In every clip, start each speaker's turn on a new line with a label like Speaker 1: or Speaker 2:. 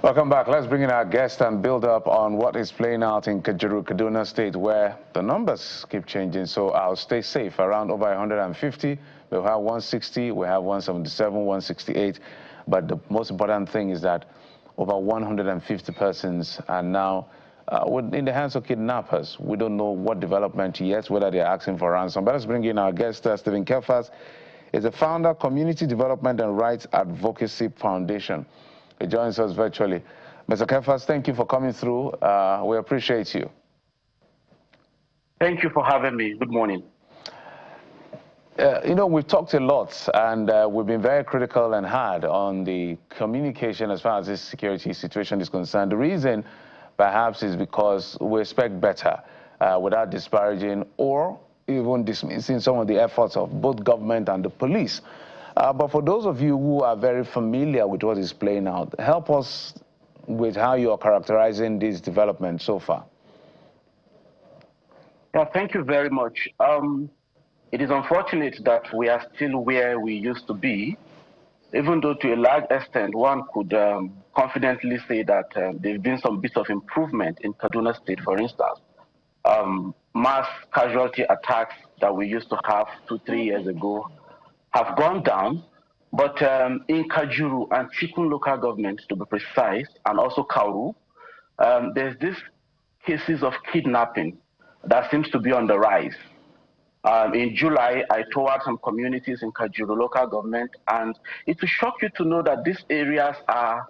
Speaker 1: Welcome back. Let's bring in our guest and build up on what is playing out in Kaduna State, where the numbers keep changing. So I'll stay safe. Around over 150. We'll have 160. We have 177, 168. But the most important thing is that over 150 persons are now in the hands of kidnappers. We don't know what development yet, whether they're asking for ransom. But let's bring in our guest, Stephen Kelfas. Is the founder, Community Development and Rights Advocacy Foundation. He joins us virtually. Mr. Kelfas, thank you for coming through. We appreciate you.
Speaker 2: Thank you for having me. Good morning.
Speaker 1: You know, we've talked a lot, and we've been very critical and hard on the communication as far as this security situation is concerned. The reason, perhaps, is because we expect better without disparaging or even dismissing some of the efforts of both government and the police. But for those of you who are very familiar with what is playing out, help us with how you are characterizing this development so far.
Speaker 2: Yeah, thank you very much. It is unfortunate that we are still where we used to be, even though to a large extent one could confidently say that there have been some bits of improvement in Kaduna State, for instance. Mass casualty attacks that we used to have 2-3 years ago have gone down, but in Kajuru and Chikun local governments, to be precise, and also Kauru, there's this cases of kidnapping that seems to be on the rise. In July, I toured some communities in Kajuru local government, and it will shock you to know that these areas are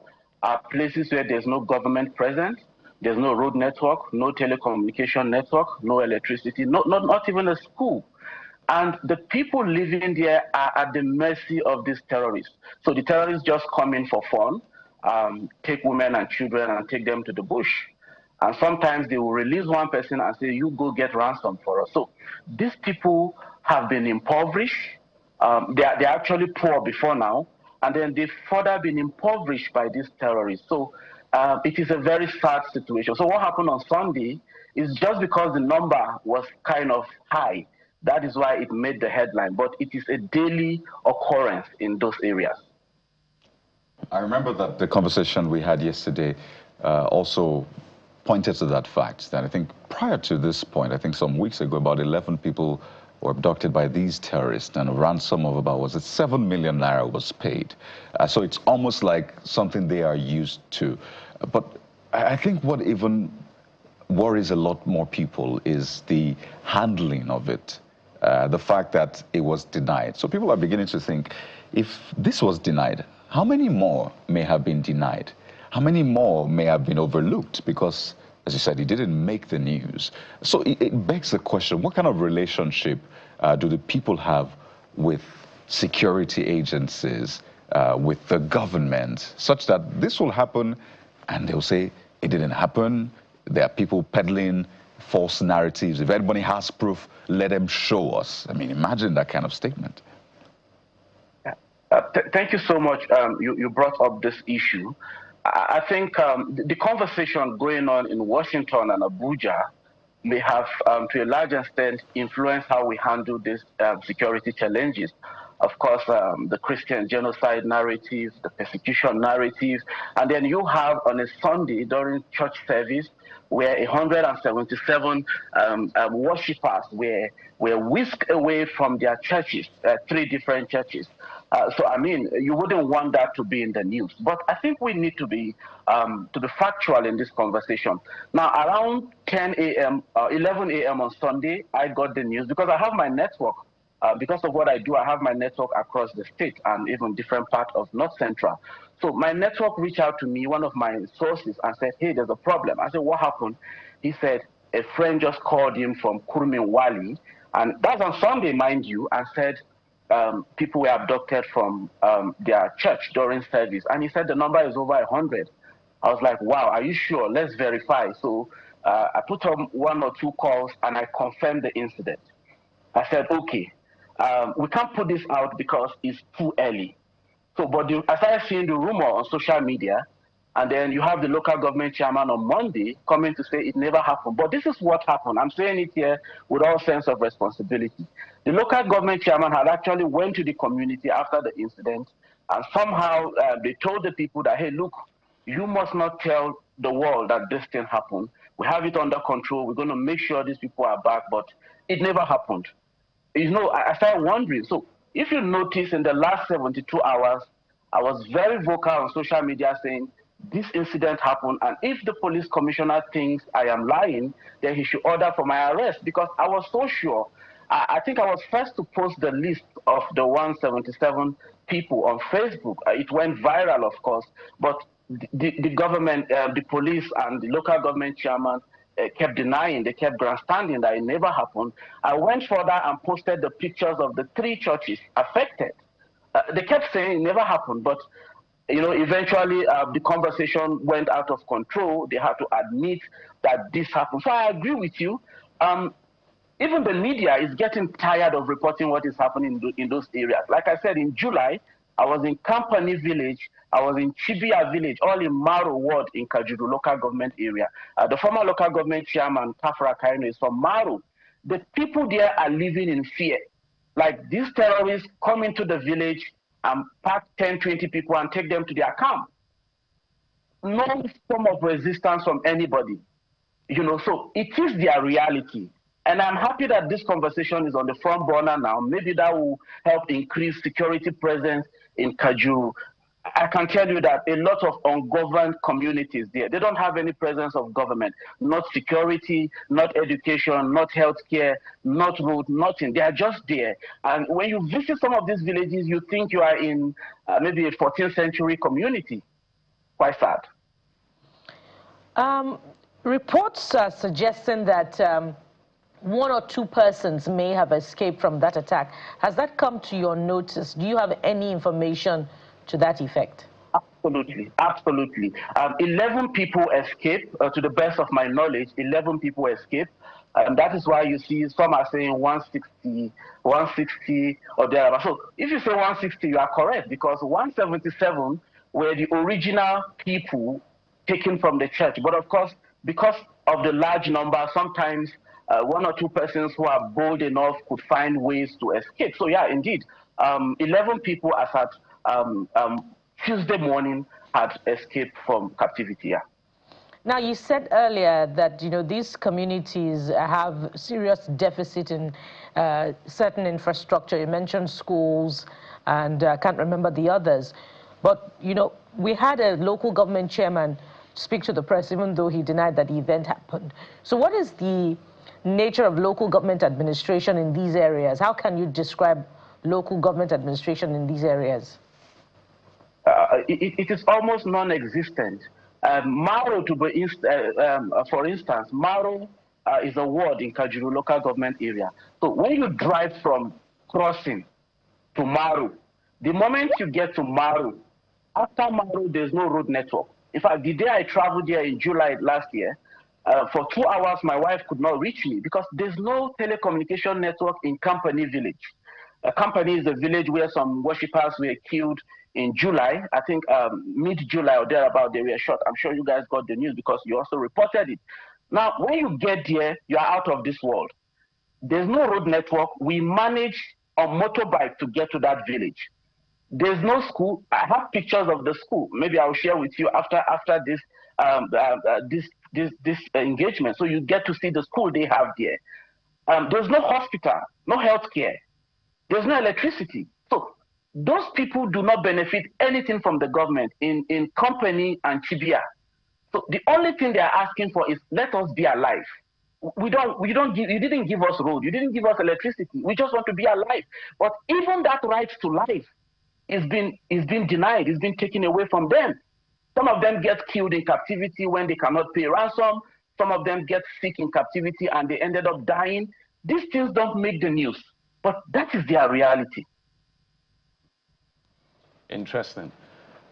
Speaker 2: places where there's no government presence, there's no road network, no telecommunication network, no electricity, not even a school. And the people living there are at the mercy of these terrorists. So the terrorists just come in for fun, take women and children and take them to the bush. And sometimes they will release one person and say, you go get ransom for us. So these people have been impoverished. They're actually poor before now. And then they've further been impoverished by these terrorists. So it is a very sad situation. So what happened on Sunday is just because the number was kind of high, that is why it made the headline, but it is a daily occurrence in those areas.
Speaker 3: I remember that the conversation we had yesterday also pointed to that fact, that I think prior to this point, I think some weeks ago, about 11 people were abducted by these terrorists, and a ransom of about, was it 7 million naira was paid. So it's almost like something they are used to. But I think what even worries a lot more people is the handling of it. The fact that it was denied. So people are beginning to think, if this was denied, how many more may have been denied? How many more may have been overlooked? Because, as you said, it didn't make the news. So it begs the question, what kind of relationship do the people have with security agencies, with the government, such that this will happen and they'll say, it didn't happen. There are people peddling false narratives. If anybody has proof, let them show us. I mean, imagine that kind of statement.
Speaker 2: Thank you so much. You brought up this issue. I think the conversation going on in Washington and Abuja may have, to a large extent, influenced how we handle these security challenges. Of course, the Christian genocide narrative, the persecution narrative, and then you have on a Sunday during church service where 177 worshippers were whisked away from their churches, 3 different churches. So, I mean, you wouldn't want that to be in the news. But I think we need to be factual in this conversation. Now, around 10 a.m., 11 a.m. on Sunday, I got the news because I have my network. Because of what I do, I have my network across the state and even different parts of North Central. So my network reached out to me, one of my sources, and said, hey, there's a problem. I said, what happened? He said, a friend just called him from Kurmin Wali, and that's on Sunday, mind you, and said people were abducted from their church during service. And he said the number is over 100. I was like, wow, are you sure? Let's verify. So I put on 1 or 2 calls, and I confirmed the incident. I said, okay. We can't put this out because it's too early. So, but I started seeing the rumor on social media, and then you have the local government chairman on Monday coming to say it never happened. But this is what happened. I'm saying it here with all sense of responsibility. The local government chairman had actually went to the community after the incident, and somehow they told the people that, hey, look, You must not tell the world that this thing happened. We have it under control. We're going to make sure these people are back, but it never happened. You know, I started wondering. So if you notice in the last 72 hours, I was very vocal on social media saying this incident happened, and if the police commissioner thinks I am lying, then he should order for my arrest, because I was so sure. I think I was first to post the list of the 177 people on Facebook. It went viral, of course, but the government, the police, and the local government chairman kept denying. They kept grandstanding that it never happened. I went further and posted the pictures of the 3 churches affected. They kept saying it never happened, but you know, eventually the conversation went out of control. They had to admit that this happened. So I agree with you. Even the media is getting tired of reporting what is happening in those areas. Like I said, in July, I was in Company Village, I was in Chibia Village, all in Maro Ward in Kajuru local government area. The former local government chairman, Kafra Kaino, is from Maro. The people there are living in fear. Like, these terrorists come into the village and pack 10, 20 people and take them to their camp. No form of resistance from anybody. You know, so it is their reality. And I'm happy that this conversation is on the front burner now. Maybe that will help increase security presence in Kajuru. I can tell you that a lot of ungoverned communities there, they don't have any presence of government, not security, not education, not healthcare, not road, nothing. They are just there. And when you visit some of these villages, you think you are in maybe a 14th century community. Quite sad.
Speaker 4: Reports are suggesting that 1 or 2 persons may have escaped from that attack. Has that come to your notice? Do you have any information to that effect?
Speaker 2: Absolutely, absolutely. 11 people escaped, to the best of my knowledge. 11 people escaped. That is why you see some are saying 160 or thereabouts. So if you say 160, you are correct, because 177 were the original people taken from the church. But of course, because of the large number, sometimes 1 or 2 persons who are bold enough could find ways to escape. So yeah, indeed, 11 people as at Tuesday morning had escaped from captivity. Yeah.
Speaker 4: Now, you said earlier that, you know, these communities have serious deficit in certain infrastructure. You mentioned schools, and I can't remember the others. But, you know, we had a local government chairman speak to the press, even though he denied that the event happened. So what is the nature of local government administration in these areas? How can you describe local government administration in these areas?
Speaker 2: It is almost non-existent. Maro, for instance, Maro is a ward in Kajuru local government area. So when you drive from Crossing to Maro, the moment you get to Maro, after Maro, there's no road network. In fact, the day I traveled there in July last year, for 2 hours, my wife could not reach me because there's no telecommunication network in Company Village. Company is a village where some worshippers were killed in July. I think mid-July or thereabout, they were shot. I'm sure you guys got the news because you also reported it. Now, when you get there, you are out of this world. There's no road network. We manage on motorbike to get to that village. There's no school. I have pictures of the school. Maybe I'll share with you after this engagement, so you get to see the school they have there. There's no hospital, no healthcare. There's no electricity. So those people do not benefit anything from the government in Company and Chibia. So the only thing they are asking for is, let us be alive. You didn't give us road, you didn't give us electricity. We just want to be alive. But even that right to life is being denied, is being taken away from them. Some of them get killed in captivity when they cannot pay ransom. Some of them get sick in captivity and they ended up dying. These things don't make the news, but that is their reality.
Speaker 1: Interesting.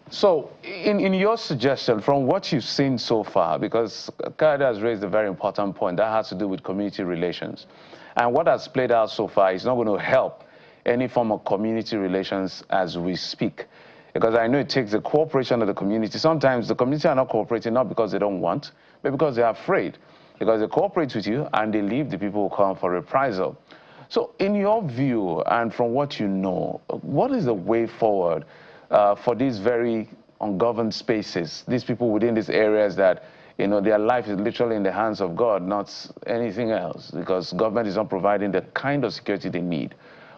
Speaker 1: So, in your suggestion, from what you've seen so far, because Kayode has raised a very important point, that has to do with community relations. And what has played out so far is not going to help any form of community relations as we speak. Because I know it takes the cooperation of the community. Sometimes the community are not cooperating, not because they don't want, but because they're afraid. Because they cooperate with you and they leave the people who come for reprisal. So in your view, and from what you know, what is the way forward for these very ungoverned spaces, these people within these areas that, you know, their life is literally in the hands of God, not anything else, because government is not providing the kind of security they need.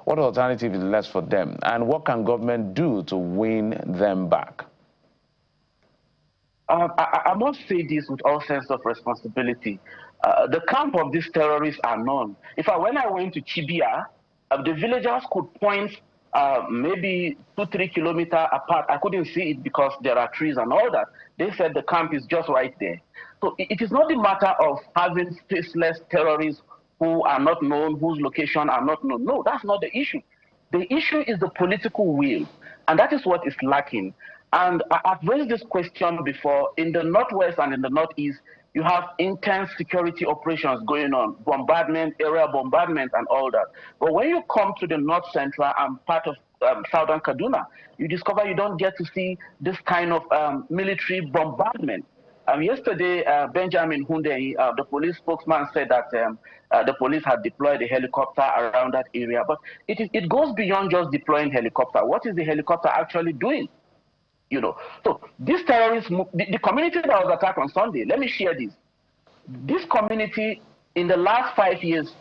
Speaker 1: What alternative is left for them? And what can government do to win them back?
Speaker 2: I must say this with all sense of responsibility. The camp of these terrorists are known. In fact, when I went to Chibia, the villagers could point maybe 2-3 kilometers apart. I couldn't see it because there are trees and all that. They said the camp is just right there. So it is not the matter of having faceless terrorists who are not known, whose location are not known. No, that's not the issue. The issue is the political will, and that is what is lacking. And I've raised this question before. In the Northwest and in the Northeast, you have intense security operations going on, bombardment, area bombardment, and all that. But when you come to the North Central and part of Southern Kaduna, you discover you don't get to see this kind of military bombardment. Yesterday, Benjamin Hunde, the police spokesman, said that the police had deployed a helicopter around that area. But it goes beyond just deploying helicopter. What is the helicopter actually doing? You know, so these terrorists, the community that was attacked on Sunday, let me share this. This community, in the last 5 years,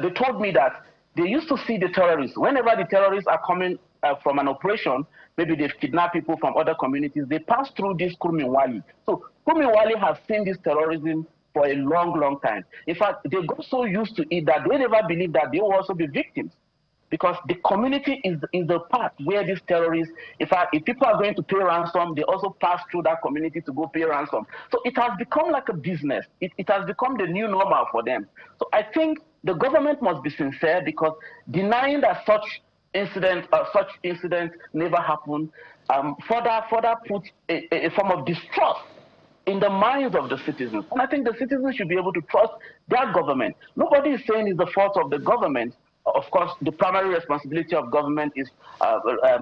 Speaker 2: they told me that they used to see the terrorists. Whenever the terrorists are coming from an operation, maybe they've kidnapped people from other communities, they pass through this Kurminwali. So Kurminwali has seen this terrorism for a long, long time. In fact, they got so used to it that they never believed that they will also be victims. Because the community is the part where these terrorists, if people are going to pay ransom, they also pass through that community to go pay ransom. So it has become like a business. It has become the new normal for them. So I think the government must be sincere, because denying that such incidents never happened further puts a form of distrust in the minds of the citizens. And I think the citizens should be able to trust their government. Nobody is saying it's the fault of the government. Of course, the primary responsibility of government is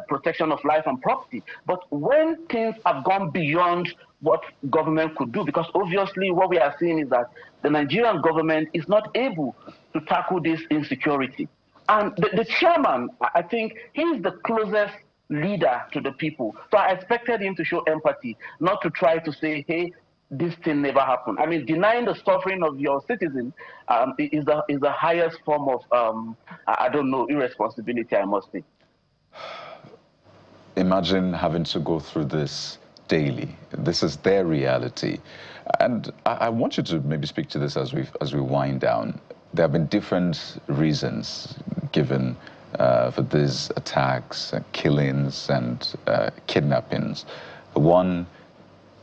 Speaker 2: protection of life and property. But when things have gone beyond what government could do, because obviously what we are seeing is that the Nigerian government is not able to tackle this insecurity. And the chairman, I think, he is the closest leader to the people. So I expected him to show empathy, not to try to say, hey, this thing never happened. I mean, denying the suffering of your citizens is the highest form of, I don't know, irresponsibility, I must say.
Speaker 3: Imagine having to go through this daily. This is their reality. And I want you to maybe speak to this as we wind down. There have been different reasons given for these attacks, killings, and kidnappings. One,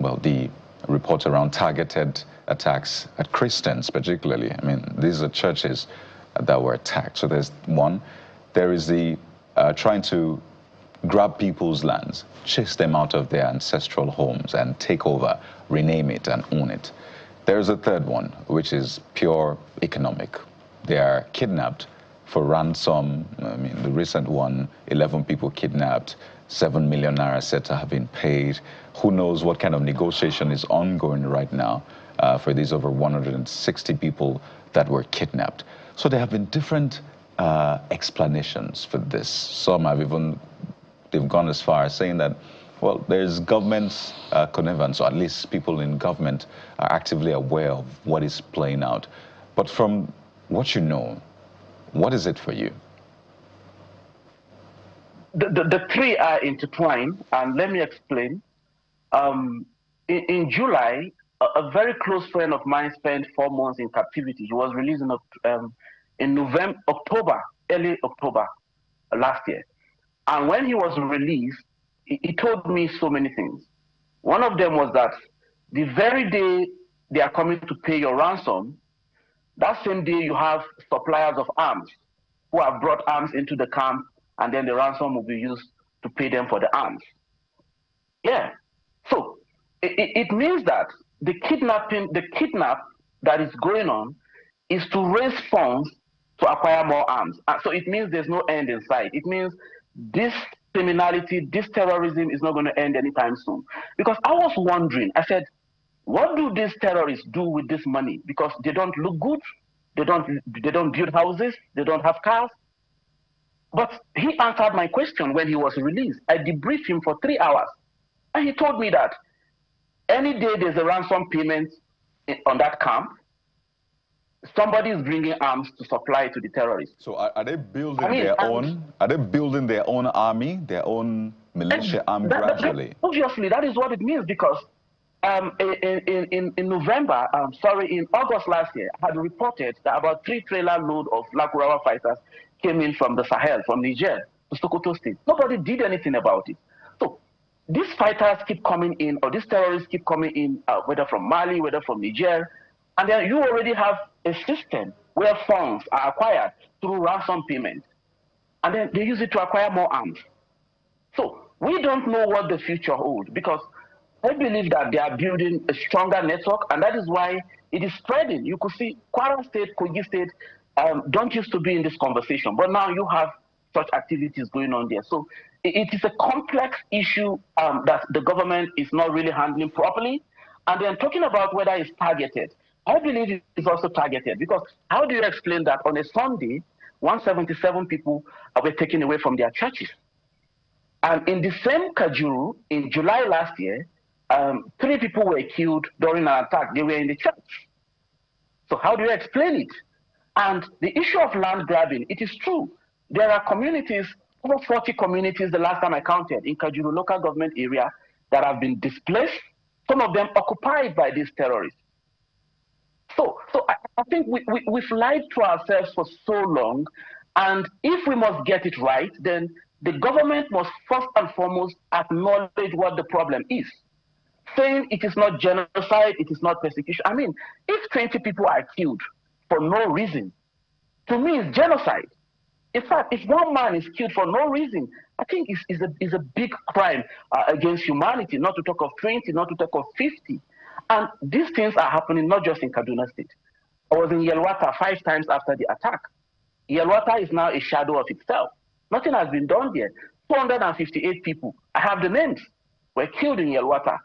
Speaker 3: well, the reports around targeted attacks at Christians, particularly. I mean, these are churches that were attacked. So there's one. There is the trying to grab people's lands, chase them out of their ancestral homes and take over, rename it and own it. There's a third one, which is pure economic. They are kidnapped for ransom. I mean, the recent one, 11 people kidnapped, 7 million naira said to have been paid. Who knows what kind of negotiation is ongoing right now for these over 160 people that were kidnapped. So there have been different explanations for this. Some have even, they've gone as far as saying that, well, there's government connivance, or at least people in government are actively aware of what is playing out. But from what you know, what is it for you?
Speaker 2: The three are intertwined, and let me explain. In July, a very close friend of mine spent 4 months in captivity. He was released in early October last year. And when he was released, he told me so many things. One of them was that the very day they are coming to pay your ransom, that same day you have suppliers of arms who have brought arms into the camp, and then the ransom will be used to pay them for the arms. Yeah. So it means that the kidnap that is going on is to raise funds to acquire more arms. So it means there's no end in sight. It means this criminality, this terrorism is not going to end anytime soon. Because I was wondering, I said, what do these terrorists do with this money? Because they don't look good, they don't build houses, they don't have cars. But he answered my question when he was released. I debriefed him for 3 hours. And he told me that any day there's a ransom payment on that camp, somebody is bringing arms to supply to the terrorists.
Speaker 3: So are they building their own? Are they building their own army, their own militia arm gradually?
Speaker 2: Obviously, that is what it means, because in November, in August last year, I had reported that about 3-trailer load of Lakurawa fighters came in from the Sahel, from Niger to Sokoto State. Nobody did anything about it. So these fighters keep coming in, or these terrorists keep coming in, whether from Mali, whether from Niger, and then you already have a system where funds are acquired through ransom payment, and then they use it to acquire more arms. So we don't know what the future holds, because I believe that they are building a stronger network, and that is why it is spreading. You could see Kwara State, Kogi State don't used to be in this conversation, but now you have such activities going on there. So it is a complex issue that the government is not really handling properly. And then talking about whether it's targeted, I believe it is also targeted, because how do you explain that on a Sunday, 177 people were taken away from their churches? And in the same Kajuru, in July last year, 3 people were killed during an attack. They were in the church. So how do you explain it? And the issue of land grabbing, it is true. There are communities, over 40 communities the last time I counted, in Kajuru local government area that have been displaced, some of them occupied by these terrorists. So I think we've lied to ourselves for so long, and if we must get it right, then the government must first and foremost acknowledge what the problem is. Saying it is not genocide, it is not persecution. I mean, if 20 people are killed for no reason, to me it's genocide. In fact, if one man is killed for no reason, I think it's a big crime against humanity, not to talk of 20, not to talk of 50. And these things are happening not just in Kaduna State. I was in Yelwata 5 times after the attack. Yelwata is now a shadow of itself. Nothing has been done there. 258 people, I have the names, were killed in Yelwata.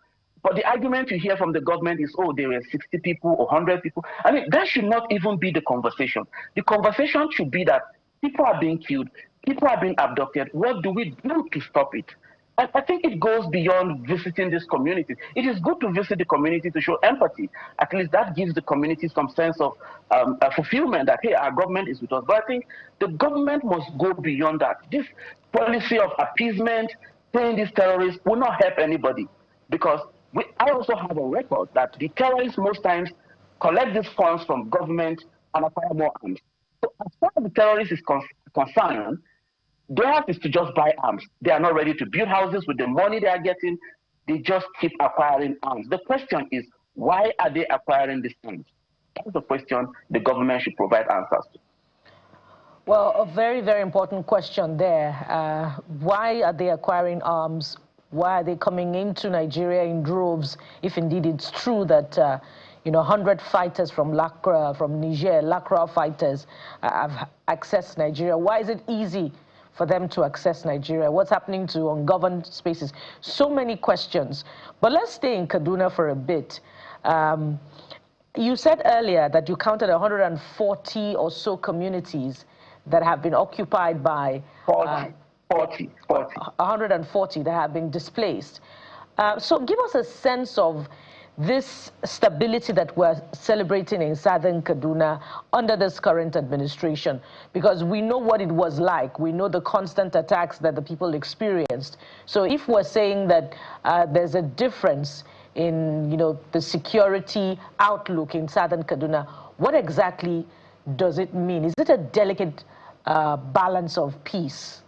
Speaker 2: But the argument you hear from the government is, oh, there were 60 people or 100 people. I mean, that should not even be the conversation. The conversation should be that people are being killed, people are being abducted. What do we do to stop it? And I think it goes beyond visiting this community. It is good to visit the community to show empathy. At least that gives the community some sense of fulfillment that, hey, our government is with us. But I think the government must go beyond that. This policy of appeasement, saying these terrorists will not help anybody, because I also have a record that the terrorists most times collect these funds from government and acquire more arms. So as far as the terrorists is concerned, theirs is to just buy arms. They are not ready to build houses with the money they are getting. They just keep acquiring arms. The question is, why are they acquiring these arms? That's the question the government should provide answers to.
Speaker 4: Well, a very, very important question there. Why are they acquiring arms? Why are they coming into Nigeria in droves, if indeed it's true that 100 fighters from Niger, Lakra fighters, have accessed Nigeria? Why is it easy for them to access Nigeria? What's happening to ungoverned spaces? So many questions. But let's stay in Kaduna for a bit. You said earlier that you counted 140 or so communities that have been occupied by
Speaker 2: 40.
Speaker 4: 140 that have been displaced. So give us a sense of this stability that we're celebrating in southern Kaduna under this current administration, because we know what it was like. We know the constant attacks that the people experienced. So if we're saying that there's a difference in the security outlook in southern Kaduna, what exactly does it mean? Is it a delicate balance of peace?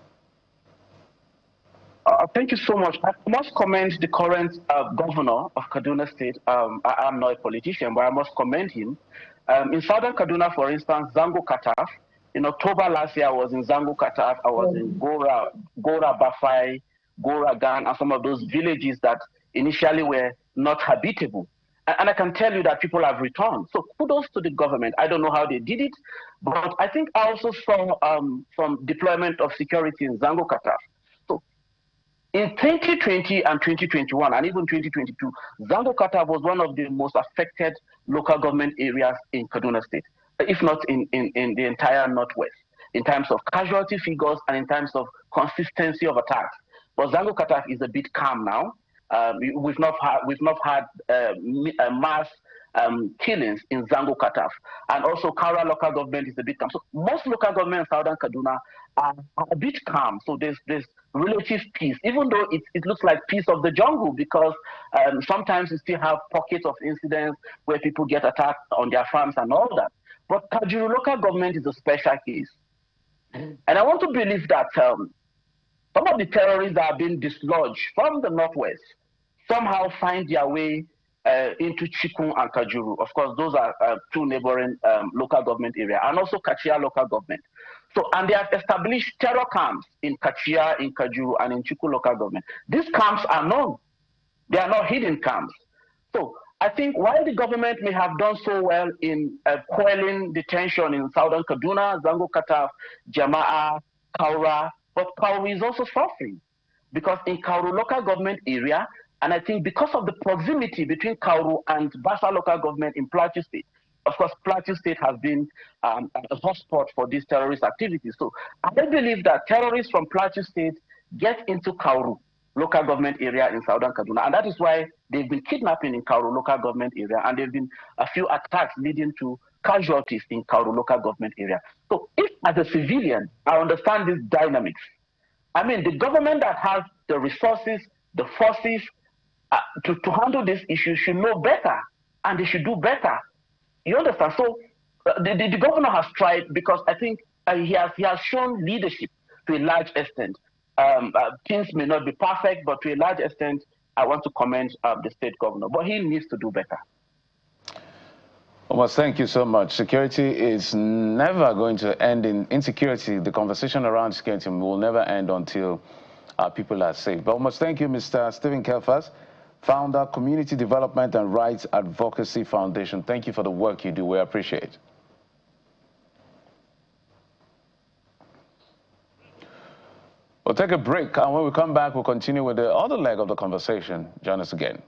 Speaker 2: Thank you so much. I must commend the current governor of Kaduna State. I'm not a politician, but I must commend him. In southern Kaduna, for instance, Zango Kataf, in October last year, I was in Zango Kataf. I was in Gora Bafai, Gora Gan, and some of those villages that initially were not habitable. And I can tell you that people have returned. So kudos to the government. I don't know how they did it, but I think I also saw some deployment of security in Zango Kataf. In 2020 and 2021, and even 2022, Zango Kataf was one of the most affected local government areas in Kaduna State, if not in the entire Northwest, in terms of casualty figures and in terms of consistency of attacks. But Zango Kataf is a bit calm now. We've not had mass killings in Zango Kataf, and also Kara local government is a bit calm. So most local government in southern Kaduna are a bit calm. So there's relative peace, even though it looks like peace of the jungle, because sometimes you still have pockets of incidents where people get attacked on their farms and all that. But Kajuru local government is a special case, and I want to believe that some of the terrorists that are being dislodged from the northwest somehow find their way into Chikun and Kajuru. Of course, those are two neighboring local government areas, and also Kachia local government. So, and they have established terror camps in Kachia, in Kajuru, and in Chikun local government. These camps are known. They are not hidden camps. So, I think while the government may have done so well in quelling the tension in southern Kaduna, Zango Kataf, Jama'a, Kaura, but Kauru is also suffering, because in Kauru local government area, and I think because of the proximity between Kauru and Basa local government in Plateau State, of course, Plateau State has been a hotspot for these terrorist activities. So I believe that terrorists from Plateau State get into Kauru local government area in southern Kaduna, and that is why they've been kidnapping in Kauru local government area, and there have been a few attacks leading to casualties in Kauru local government area. So if, as a civilian, I understand these dynamics, I mean, the government that has the resources, the forces to handle this issue should know better, and they should do better. You understand? So the governor has tried, because I think he has shown leadership to a large extent. Things may not be perfect, but to a large extent, I want to commend the state governor. But he needs to do better.
Speaker 1: Well, thank you so much. Security is never going to end in insecurity. The conversation around security will never end until our people are safe. But almost thank you, Mr. Stephen Kelfas, founder, Community Development and Rights Advocacy Foundation. Thank you for the work you do. We appreciate it. We'll take a break, and when we come back, we'll continue with the other leg of the conversation. Join us again.